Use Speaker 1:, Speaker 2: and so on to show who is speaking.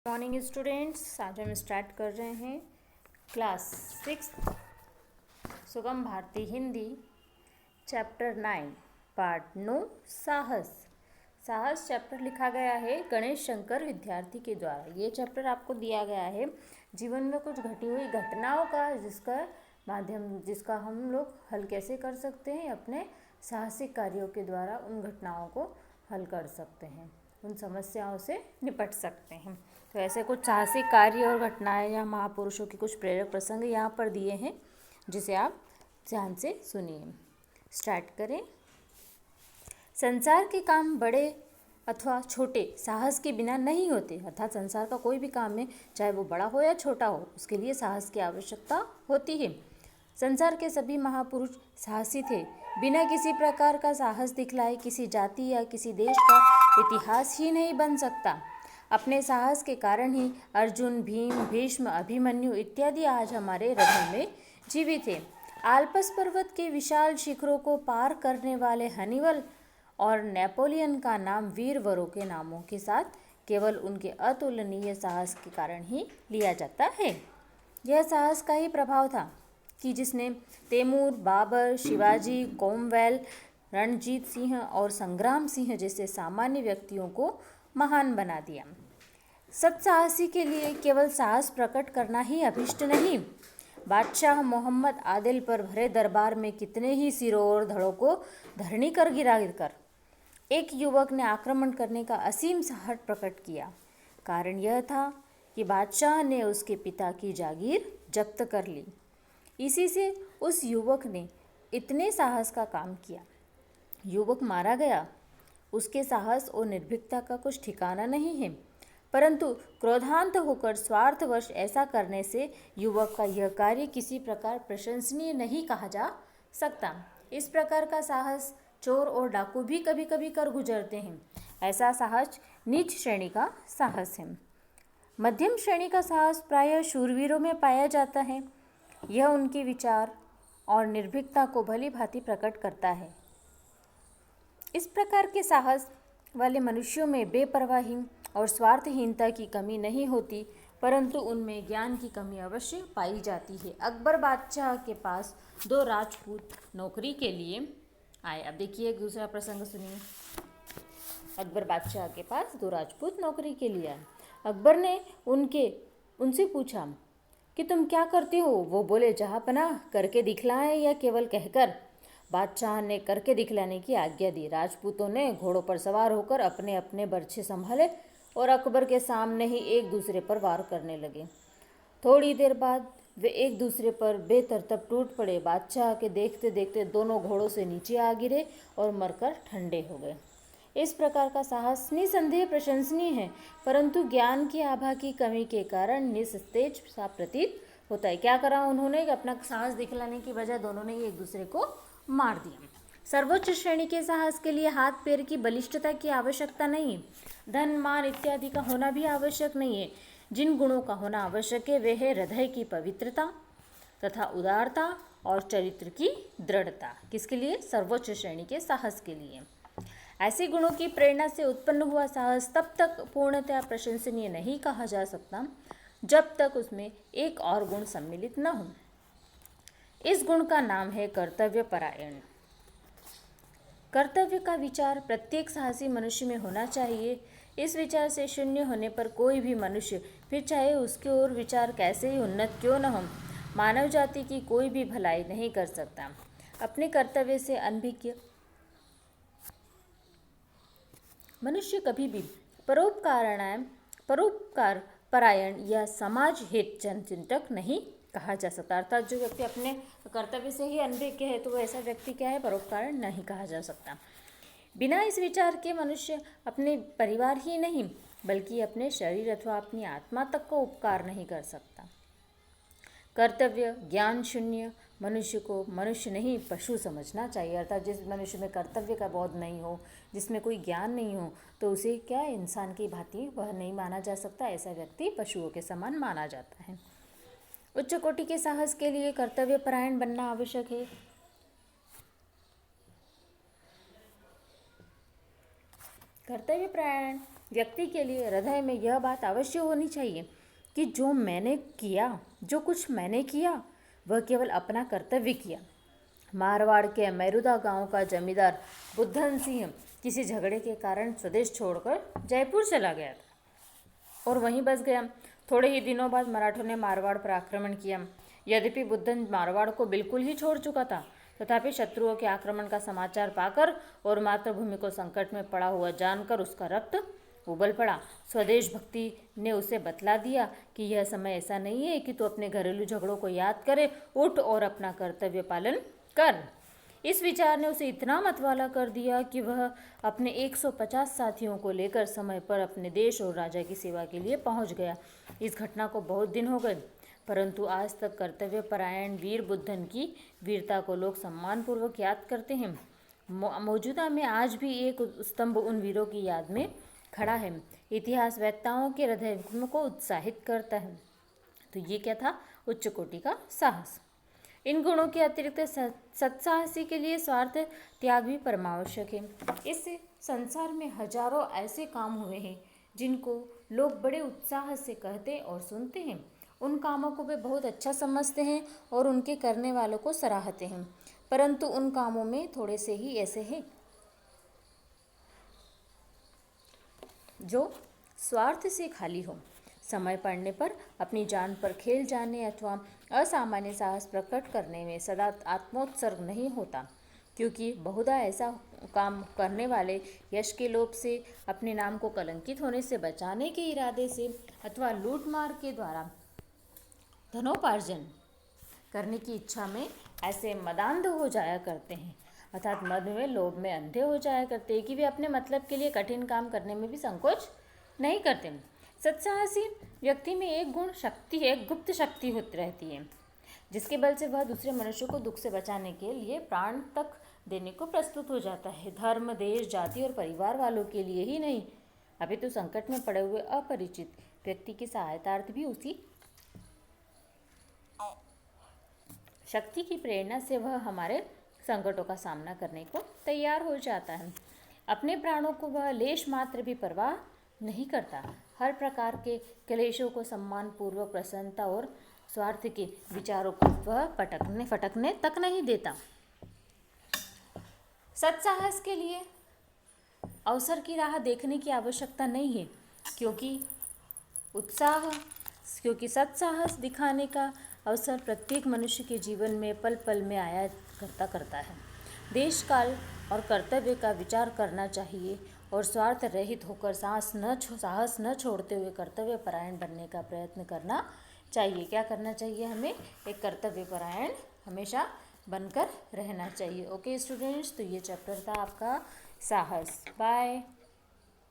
Speaker 1: Morning students, आज हम start कर रहे हैं क्लास 6 सुगम भारती हिंदी चैप्टर 9 पार्ट 9 साहस। साहस चैप्टर लिखा गया है गणेश शंकर विद्यार्थी के द्वारा। ये चैप्टर आपको दिया गया है जीवन में कुछ घटी हुई घटनाओं का जिसका हम लोग हल कैसे कर सकते हैं, अपने साहसिक कार्यों के द्वारा उन घटनाओं को हल कर सकते हैं, उन समस्याओं से निपट सकते हैं। तो ऐसे कुछ साहसिक कार्य और घटनाएं या महापुरुषों के कुछ प्रेरक प्रसंग यहाँ पर दिए हैं, जिसे आप ध्यान से सुनिए। स्टार्ट करें। संसार के काम बड़े अथवा छोटे साहस के बिना नहीं होते। अर्थात संसार का कोई भी काम है, चाहे वो बड़ा हो या छोटा हो, उसके लिए साहस की आवश्यकता होती है। संसार के सभी महापुरुष साहसी थे। बिना किसी प्रकार का साहस दिखलाए किसी जाति या किसी देश का इतिहास ही नहीं बन सकता। अपने साहस के कारण ही अर्जुन, भीम, भीष्म, अभिमन्यु इत्यादि आज हमारे हृदय में जीवित थे। आल्पस पर्वत के विशाल शिखरों को पार करने वाले हनीबल और नेपोलियन का नाम वीरवरों के नामों के साथ केवल उनके अतुलनीय साहस के कारण ही लिया जाता है। यह साहस का ही प्रभाव था कि जिसने तैमूर, बाबर, शिवाजी, कोमवेल, रणजीत सिंह और संग्राम सिंह जैसे सामान्य व्यक्तियों को महान बना दिया। सत्साहसी के लिए केवल साहस प्रकट करना ही अभिष्ट नहीं, बादशाह मोहम्मद आदिल पर भरे दरबार में कितने ही सिरों और धड़ों को धरनी कर गिरा कर एक युवक ने आक्रमण करने का असीम साहस प्रकट किया। कारण यह था कि बादशाह ने उसके पिता की जागीर जब्त कर ली। इसी से उस युवक ने इतने साहस का काम किया। युवक मारा गया। उसके साहस और निर्भीकता का कुछ ठिकाना नहीं है, परंतु क्रोधांत होकर स्वार्थवश ऐसा करने से युवक का यह कार्य किसी प्रकार प्रशंसनीय नहीं कहा जा सकता। इस प्रकार का साहस चोर और डाकू भी कभी कभी कर गुजरते हैं। ऐसा साहस नीच श्रेणी का साहस है। मध्यम श्रेणी का साहस प्रायः शूरवीरों में पाया जाता है। यह उनके विचार और निर्भीकता को भली भांति प्रकट करता है। इस प्रकार के साहस वाले मनुष्यों में बेपरवाही और स्वार्थहीनता की कमी नहीं होती, परंतु उनमें ज्ञान की कमी अवश्य पाई जाती है। अकबर बादशाह के पास 2 राजपूत नौकरी के लिए आए। अब देखिए दूसरा प्रसंग सुनिए। अकबर बादशाह के पास 2 राजपूत नौकरी के लिए आए। अकबर ने उनसे पूछा कि तुम क्या करते हो? वो बोले, जहाँपनाह, करके दिखलाएं या केवल कहकर? बादशाह ने करके दिखलाने की आज्ञा दी। राजपूतों ने घोड़ों पर सवार होकर अपने अपने बर्छे संभाले और अकबर के सामने ही एक दूसरे पर वार करने लगे। थोड़ी देर बाद वे एक दूसरे पर बेतरतब टूट पड़े। बादशाह के देखते देखते दोनों घोड़ों से नीचे आ गिरे और मरकर ठंडे हो गए। इस प्रकार का साहस निसंदेह प्रशंसनीय है, परंतु ज्ञान की आभा की कमी के कारण निस्तेज सा प्रतीत होता है। क्या करा उन्होंने? अपना साहस दिखलाने की बजाय दोनों ने एक दूसरे को मार दिया। सर्वोच्च श्रेणी के साहस के लिए हाथ पैर की बलिष्ठता की आवश्यकता नहीं, धन, मान इत्यादि का होना भी आवश्यक नहीं है। जिन गुणों का होना आवश्यक है वे है हृदय की पवित्रता तथा उदारता और चरित्र की दृढ़ता। किसके लिए? सर्वोच्च श्रेणी के साहस के लिए। ऐसे गुणों की प्रेरणा से उत्पन्न हुआ साहस तब तक पूर्णतः प्रशंसनीय नहीं कहा जा सकता जब तक उसमें एक और गुण सम्मिलित न हो। इस गुण का नाम है कर्तव्य परायण। कर्तव्य का विचार प्रत्येक साहसी मनुष्य में होना चाहिए। इस विचार से शून्य होने पर कोई भी मनुष्य, फिर चाहे उसके ओर विचार कैसे ही उन्नत क्यों न हो, मानव जाति की कोई भी भलाई नहीं कर सकता। अपने कर्तव्य से अनभिज्ञ मनुष्य कभी भी परोपकार परायण या समाज हित जनचिंतक नहीं कहा जा सकता। अर्थात जो व्यक्ति अपने कर्तव्य से ही अनभिज्ञ है तो वो ऐसा व्यक्ति क्या है? परोपकार नहीं कहा जा सकता। बिना इस विचार के मनुष्य अपने परिवार ही नहीं बल्कि अपने शरीर अथवा अपनी आत्मा तक को उपकार नहीं कर सकता। कर्तव्य ज्ञान शून्य मनुष्य को मनुष्य नहीं पशु समझना चाहिए। अर्थात जिस मनुष्य में कर्तव्य का बोध नहीं हो, जिसमें कोई ज्ञान नहीं हो, तो उसे क्या इंसान की भांति वह नहीं माना जा सकता। ऐसा व्यक्ति पशुओं के समान माना जाता है। उच्च कोटि के साहस के लिए कर्तव्य परायण बनना आवश्यक है। कर्तव्य परायण व्यक्ति के लिए हृदय में यह बात अवश्य होनी चाहिए कि जो कुछ मैंने किया वह केवल अपना कर्तव्य किया। मारवाड़ के मेरुदा गांव का जमींदार बुद्धन सिंह किसी झगड़े के कारण स्वदेश छोड़कर जयपुर चला गया था और वहीं बस गया। थोड़े ही दिनों बाद मराठों ने मारवाड़ पर आक्रमण किया। यद्यपि बुद्धन मारवाड़ को बिल्कुल ही छोड़ चुका था, तथापि शत्रुओं के आक्रमण का समाचार पाकर और मातृभूमि को संकट में पड़ा हुआ जानकर उसका रक्त उबल पड़ा। स्वदेश भक्ति ने उसे बतला दिया कि यह समय ऐसा नहीं है कि तू अपने घरेलू झगड़ों को याद करे, उठ और अपना कर्तव्य पालन कर। इस विचार ने उसे इतना मतवाला कर दिया कि वह अपने 150 साथियों को लेकर समय पर अपने देश और राजा की सेवा के लिए पहुंच गया। इस घटना को बहुत दिन हो गए, परंतु आज तक कर्तव्य परायण वीर बुद्धन की वीरता को लोग सम्मानपूर्वक याद करते हैं। मौजूदा में आज भी एक स्तंभ उन वीरों की याद में खड़ा है। इतिहास वेत्ताओं के हृदय को उत्साहित करता है। तो ये क्या था? उच्च कोटि का साहस। इन गुणों के अतिरिक्त सत्साहसी के लिए स्वार्थ त्याग भी परमावश्यक है। इस संसार में हजारों ऐसे काम हुए हैं जिनको लोग बड़े उत्साह से कहते और सुनते हैं। उन कामों को वे बहुत अच्छा समझते हैं और उनके करने वालों को सराहते हैं, परंतु उन कामों में थोड़े से ही ऐसे हैं जो स्वार्थ से खाली हो। समय पड़ने पर अपनी जान पर खेल जाने अथवा असामान्य साहस प्रकट करने में सदा आत्मोत्सर्ग नहीं होता, क्योंकि बहुधा ऐसा काम करने वाले यश के लोभ से, अपने नाम को कलंकित होने से बचाने के इरादे से अथवा लूटमार के द्वारा धनोपार्जन करने की इच्छा में ऐसे मदांध हो जाया करते हैं, अर्थात मद में लोभ में अंधे हो जाया करते हैं कि वे अपने मतलब के लिए कठिन काम करने में भी संकोच नहीं करते। सत्साहसी व्यक्ति में एक गुण शक्ति है, गुप्त शक्ति होती रहती है, जिसके बल से वह दूसरे मनुष्य को दुख से बचाने के लिए प्राण तक देने को प्रस्तुत हो जाता है। धर्म, देश, जाति और परिवार वालों के लिए ही नहीं, अभी तो संकट में पड़े हुए अपरिचित व्यक्ति की सहायतार्थ भी उसी शक्ति की प्रेरणा से वह हमारे संकटों का सामना करने को तैयार हो जाता है। अपने प्राणों को वह लेश मात्र भी परवाह नहीं करता। हर प्रकार के क्लेशों को सम्मानपूर्वक प्रसन्नता और स्वार्थ के विचारों को वह फटकने तक नहीं देता। सत्साहस के लिए अवसर की राह देखने की आवश्यकता नहीं है, क्योंकि सत्साहस दिखाने का अवसर प्रत्येक मनुष्य के जीवन में पल पल में आया करता है। देश, काल और कर्तव्य का विचार करना चाहिए और स्वार्थ रहित होकर साहस न छोड़ते हुए कर्तव्य परायण बनने का प्रयत्न करना चाहिए। क्या करना चाहिए? हमें एक कर्तव्य परायण हमेशा बनकर रहना चाहिए। ओके स्टूडेंट्स, तो ये चैप्टर था आपका साहस। बाय।